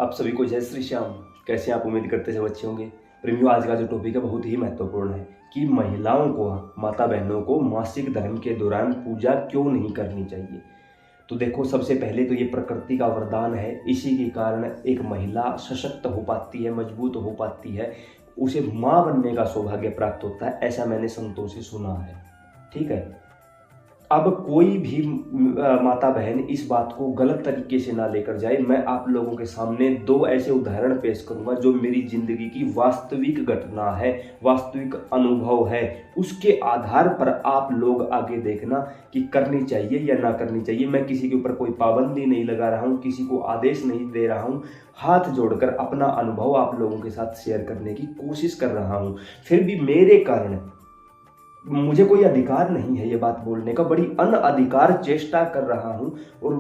आप सभी को जय श्री श्याम। कैसे आप उम्मीद करते सब अच्छे होंगे। प्रेमियों, आज का जो टॉपिक है बहुत ही महत्वपूर्ण है कि महिलाओं को, माता बहनों को मासिक धर्म के दौरान पूजा क्यों नहीं करनी चाहिए। तो देखो, सबसे पहले तो ये प्रकृति का वरदान है। इसी के कारण एक महिला सशक्त हो पाती है, मजबूत हो पाती है, उसे माँ बनने का सौभाग्य प्राप्त होता है, ऐसा मैंने संतों से सुना है। ठीक है, अब कोई भी माता बहन इस बात को गलत तरीके से ना लेकर जाए। मैं आप लोगों के सामने दो ऐसे उदाहरण पेश करूंगा जो मेरी जिंदगी की वास्तविक घटना है, वास्तविक अनुभव है। उसके आधार पर आप लोग आगे देखना कि करनी चाहिए या ना करनी चाहिए। मैं किसी के ऊपर कोई पाबंदी नहीं लगा रहा हूँ, किसी को आदेश नहीं दे रहा हूँ। हाथ जोड़कर अपना अनुभव आप लोगों के साथ शेयर करने की कोशिश कर रहा हूँ। फिर भी मेरे कारण, मुझे कोई अधिकार नहीं है ये बात बोलने का, बड़ी अनअधिकार चेष्टा कर रहा हूं और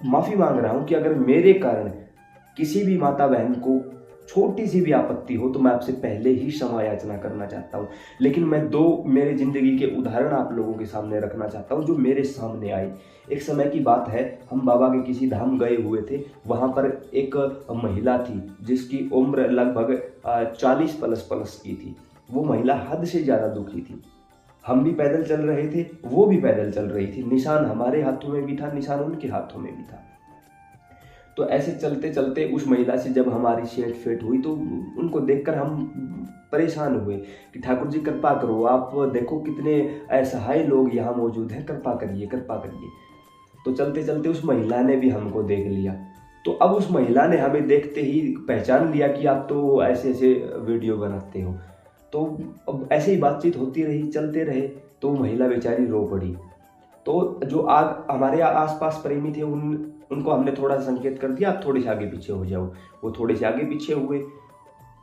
माफी मांग रहा हूं कि अगर मेरे कारण किसी भी माता बहन को छोटी सी भी आपत्ति हो तो मैं आपसे पहले ही क्षमा याचना करना चाहता हूं। लेकिन मैं दो मेरे जिंदगी के उदाहरण आप लोगों के सामने रखना चाहता हूं जो मेरे सामने आए। एक समय की बात है, हम बाबा के किसी धाम गए हुए थे। वहां पर एक महिला थी जिसकी उम्र लगभग 40 प्लस की थी। वो महिला हद से ज्यादा दुखी थी। हम भी पैदल चल रहे थे, वो भी पैदल चल रही थी। निशान हमारे हाथों में भी था, निशान उनके हाथों में भी था। तो ऐसे चलते चलते उस महिला से जब हमारी सेठ फेट हुई तो उनको देखकर हम परेशान हुए कि ठाकुर जी कृपा करो, आप देखो कितने असहाय लोग यहाँ मौजूद हैं, कृपा करिए कृपा करिए। तो चलते चलते उस महिला ने भी हमको देख लिया। तो अब उस महिला ने हमें देखते ही पहचान लिया कि आप तो ऐसे ऐसे वीडियो बनाते हो। तो अब ऐसे ही बातचीत होती रही, चलते रहे। तो महिला बेचारी रो पड़ी। तो जो हमारे आसपास प्रेमी थे उनको हमने थोड़ा संकेत कर दिया, आप थोड़े से आगे पीछे हो जाओ। वो थोड़े से आगे पीछे हुए।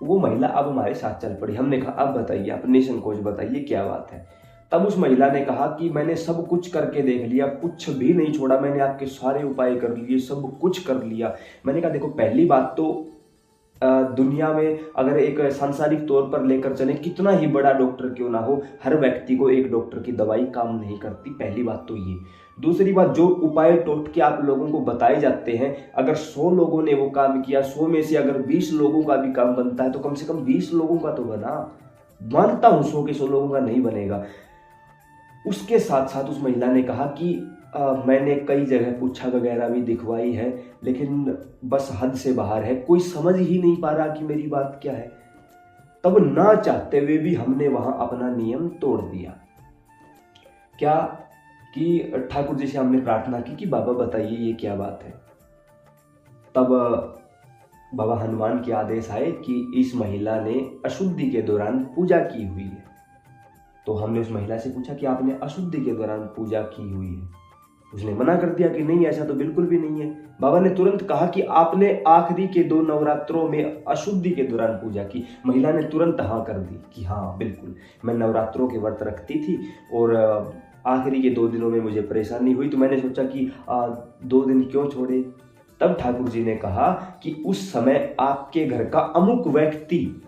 वो महिला अब हमारे साथ चल पड़ी। हमने कहा अब बताइए, आप निसंकोच बताइए क्या बात है। तब उस महिला ने कहा कि मैंने सब कुछ करके देख लिया, कुछ भी नहीं छोड़ा, मैंने आपके सारे उपाय कर लिए, सब कुछ कर लिया। मैंने कहा देखो, पहली बात तो दुनिया में अगर एक सांसारिक तौर पर लेकर चले, कितना ही बड़ा डॉक्टर क्यों ना हो, हर व्यक्ति को एक डॉक्टर की दवाई काम नहीं करती। पहली बात तो ये। दूसरी बात, जो उपाय टोटके आप लोगों को बताए जाते हैं, अगर 100 लोगों ने वो काम किया, 100 में से अगर 20 लोगों का भी काम बनता है तो कम से कम 20 लोगों का तो बना। मानता हूं 100 के 100 लोगों का नहीं बनेगा। उसके साथ साथ उस महिला ने कहा कि मैंने कई जगह पूछा वगैरह भी दिखवाई है, लेकिन बस हद से बाहर है, कोई समझ ही नहीं पा रहा कि मेरी बात क्या है। तब ना चाहते हुए भी हमने वहां अपना नियम तोड़ दिया। क्या कि ठाकुर जी से हमने प्रार्थना की कि बाबा बताइए ये क्या बात है। तब बाबा हनुमान के आदेश आए कि इस महिला ने अशुद्धि के दौरान पूजा की हुई है। तो हमने उस महिला से पूछा कि आपने अशुद्धि के दौरान पूजा की हुई है। उसने मना कर दिया कि नहीं, ऐसा तो बिल्कुल भी नहीं है। बाबा ने तुरंत कहा कि आपने आखिरी के 2 नवरात्रों में अशुद्धि के दौरान पूजा की। महिला ने तुरंत हाँ कर दी कि हाँ बिल्कुल, मैं नवरात्रों के व्रत रखती थी और आखिरी के 2 दिनों में मुझे परेशानी हुई, तो मैंने सोचा कि 2 दिन क्यों छोड़े। तब ठाकुर जी ने कहा कि उस समय आपके घर का अमुक व्यक्ति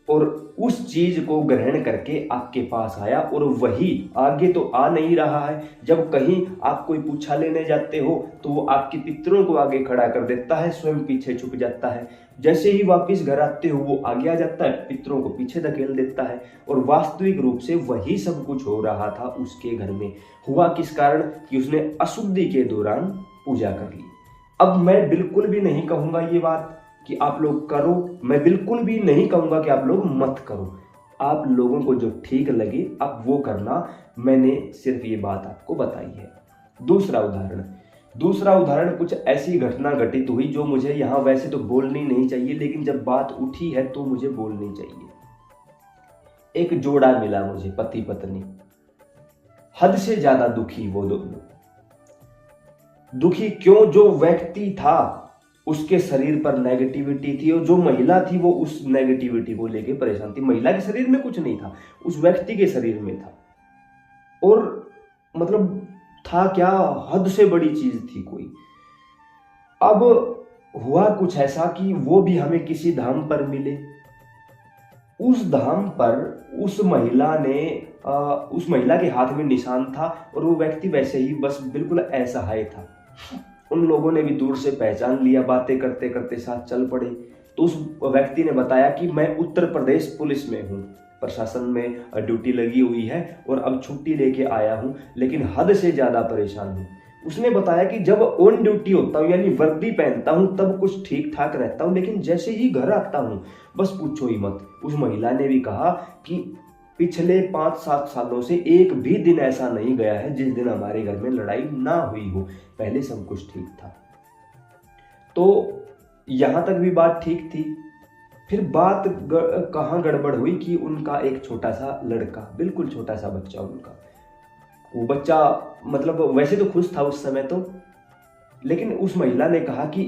और उस चीज को ग्रहण करके आपके पास आया और वही आगे तो आ नहीं रहा है। जब कहीं आप कोई पूछा लेने जाते हो तो वो आपके पितरों को आगे खड़ा कर देता है, स्वयं पीछे छुप जाता है। जैसे ही वापस घर आते हो वो आगे आ जाता है, पितरों को पीछे धकेल देता है। और वास्तविक रूप से वही सब कुछ हो रहा था उसके घर में। हुआ किस कारण कि उसने अशुद्धि के दौरान पूजा कर ली। अब मैं बिल्कुल भी नहीं कहूंगा ये बात कि आप लोग करो, मैं बिल्कुल भी नहीं कहूंगा कि आप लोग मत करो। आप लोगों को जो ठीक लगे आप वो करना। मैंने सिर्फ ये बात आपको बताई है। दूसरा उदाहरण कुछ ऐसी घटना घटित हुई जो मुझे यहाँ वैसे तो बोलनी नहीं चाहिए, लेकिन जब बात उठी है तो मुझे बोलनी चाहिए। एक जोड़ा मिला मुझे, पति पत्नी, हद से ज्यादा दुखी। वो दुखी क्यों? जो व्यक्ति था उसके शरीर पर नेगेटिविटी थी और जो महिला थी वो उस नेगेटिविटी को लेके परेशान थी। महिला के शरीर में कुछ नहीं था, उस व्यक्ति के शरीर में था। और मतलब था क्या, हद से बड़ी चीज थी कोई। अब हुआ कुछ ऐसा कि वो भी हमें किसी धाम पर मिले। उस धाम पर उस महिला के हाथ में निशान था और वो व्यक्ति वैसे ही बस बिल्कुल असहाय था। उन लोगों ने भी दूर से पहचान लिया, बातें करते करते साथ चल पड़े। तो उस व्यक्ति ने बताया कि मैं उत्तर प्रदेश पुलिस में हूँ, प्रशासन में ड्यूटी लगी हुई है और अब छुट्टी लेके आया हूँ, लेकिन हद से ज़्यादा परेशान हूँ। उसने बताया कि जब ऑन ड्यूटी होता हूँ यानी वर्दी पहनता हूँ तब कुछ ठीक ठाक रहता हूँ, लेकिन जैसे ही घर आता हूँ बस पूछो ही मत। उस महिला ने भी कहा कि पिछले 5-7 सालों से एक भी दिन ऐसा नहीं गया है जिस दिन हमारे घर में लड़ाई ना हुई हो, पहले सब कुछ ठीक था। तो यहां तक भी बात ठीक थी। फिर बात कहाँ गड़बड़ हुई कि उनका एक छोटा सा लड़का, बिल्कुल छोटा सा बच्चा उनका, वो बच्चा मतलब वैसे तो खुश था उस समय तो, लेकिन उस महिला ने कहा कि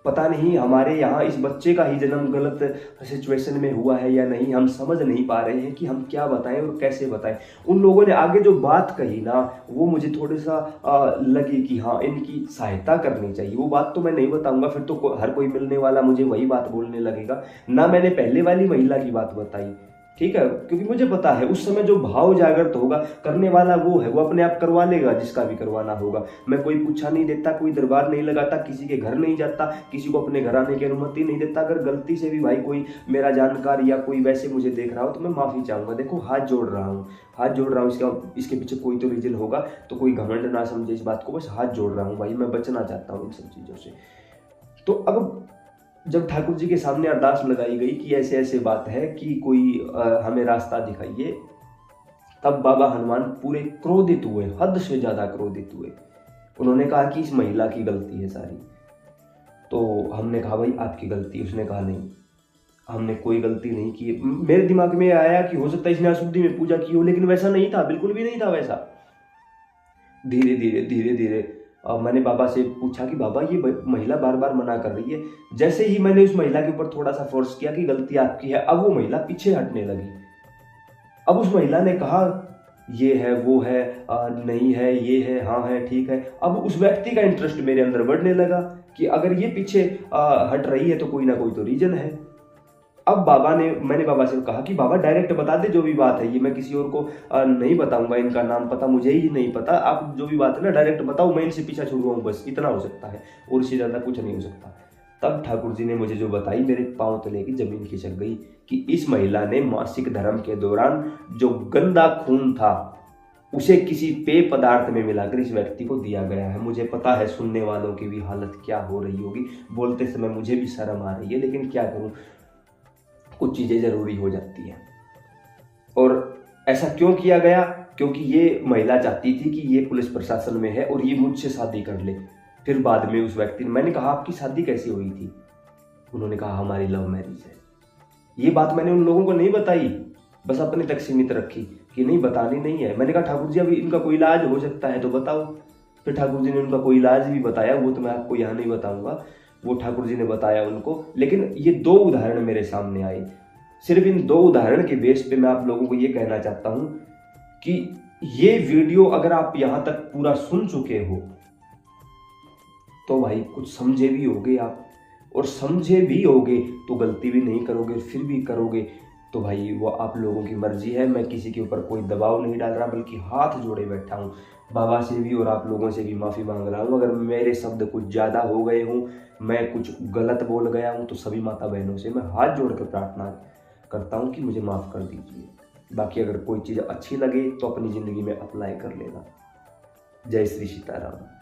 पता नहीं हमारे यहाँ इस बच्चे का ही जन्म गलत सिचुएशन में हुआ है या नहीं, हम समझ नहीं पा रहे हैं कि हम क्या बताएं और कैसे बताएं। उन लोगों ने आगे जो बात कही ना, वो मुझे थोड़ा सा लगी कि हाँ इनकी सहायता करनी चाहिए। वो बात तो मैं नहीं बताऊंगा, फिर तो हर कोई मिलने वाला मुझे वही बात बोलने लगेगा ना। मैंने पहले वाली महिला की बात बताई, ठीक है, क्योंकि मुझे पता है उस समय जो भाव जागृत होगा करने वाला वो है, वो अपने आप करवा लेगा जिसका भी करवाना होगा। मैं कोई पूछा नहीं देता, कोई दरबार नहीं लगाता, किसी के घर नहीं जाता, किसी को अपने घर आने की अनुमति नहीं देता। अगर गलती से भी भाई कोई मेरा जानकार या कोई वैसे मुझे देख रहा हो तो मैं माफी चाहूंगा। देखो हाथ जोड़ रहा हूँ, हाथ जोड़ रहा हूँ, इसके पीछे कोई तो रीजन होगा, तो कोई घमंड ना समझे इस बात को, बस हाथ जोड़ रहा हूँ भाई, मैं बचना चाहता हूँ इन सब चीजों से। तो अब जब ठाकुर जी के सामने अरदास लगाई गई कि ऐसे ऐसे बात है कि कोई हमें रास्ता दिखाइए, तब बाबा हनुमान पूरे क्रोधित हुए, हद से ज्यादा क्रोधित हुए। उन्होंने कहा कि इस महिला की गलती है सारी। तो हमने कहा भाई आपकी गलती? उसने कहा नहीं, हमने कोई गलती नहीं की। मेरे दिमाग में आया कि हो सकता है इसने अशुद्धि में पूजा की हो, लेकिन वैसा नहीं था, बिल्कुल भी नहीं था वैसा। धीरे धीरे मैंने बाबा से पूछा कि बाबा ये महिला बार बार मना कर रही है। जैसे ही मैंने उस महिला के ऊपर थोड़ा सा फोर्स किया कि गलती आपकी है, अब वो महिला पीछे हटने लगी। अब उस महिला ने कहा ये है वो है, नहीं है ये है, हाँ है ठीक है। अब उस व्यक्ति का इंटरेस्ट मेरे अंदर बढ़ने लगा कि अगर ये पीछे हट रही है तो कोई ना कोई तो रीजन है। अब मैंने बाबा से कहा कि बाबा डायरेक्ट बता दे जो भी बात है, ये मैं किसी और को नहीं बताऊंगा, इनका नाम पता मुझे ही नहीं पता, आप जो भी बात है ना डायरेक्ट बताओ, मैं इनसे पीछा छुड़वाऊं, बस इतना हो सकता है और इससे ज्यादा कुछ नहीं हो सकता। तब ठाकुर जी ने मुझे जो बताई, मेरे पांव तले की जमीन खिसक गई कि इस महिला ने मासिक धर्म के दौरान जो गंदा खून था उसे किसी पेय पदार्थ में मिलाकर इस व्यक्ति को दिया गया है। मुझे पता है सुनने वालों की भी हालत क्या हो रही होगी, बोलते समय मुझे भी शर्म आ रही है, लेकिन क्या करूं, कुछ चीजें जरूरी हो जाती हैं। और ऐसा क्यों किया गया? क्योंकि ये महिला चाहती थी कि ये पुलिस प्रशासन में है और ये मुझसे शादी कर ले। फिर बाद में उस व्यक्ति ने, मैंने कहा आपकी शादी कैसे हुई थी? उन्होंने कहा हमारी लव मैरिज है। ये बात मैंने उन लोगों को नहीं बताई, बस अपने तक सीमित रखी कि नहीं बतानी नहीं है। मैंने कहा ठाकुर जी अभी इनका कोई इलाज हो सकता है तो बताओ। फिर ठाकुर जी ने उनका कोई इलाज भी बताया, वो तो मैं आपको यहाँ नहीं बताऊंगा, वो ठाकुर जी ने बताया उनको। लेकिन ये 2 उदाहरण मेरे सामने आए। सिर्फ इन 2 उदाहरण के बेस पे मैं आप लोगों को ये कहना चाहता हूं कि ये वीडियो अगर आप यहां तक पूरा सुन चुके हो तो भाई कुछ समझे भी होगे आप, और समझे भी होगे तो गलती भी नहीं करोगे, फिर भी करोगे तो भाई वो आप लोगों की मर्जी है। मैं किसी के ऊपर कोई दबाव नहीं डाल रहा, बल्कि हाथ जोड़े बैठा हूँ। बाबा से भी और आप लोगों से भी माफ़ी मांग रहा हूँ अगर मेरे शब्द कुछ ज़्यादा हो गए हों, मैं कुछ गलत बोल गया हूँ, तो सभी माता बहनों से मैं हाथ जोड़ कर प्रार्थना करता हूँ कि मुझे माफ़ कर दीजिए। बाकी अगर कोई चीज़ अच्छी लगे तो अपनी ज़िंदगी में अप्लाई कर लेना। जय श्री सीताराम।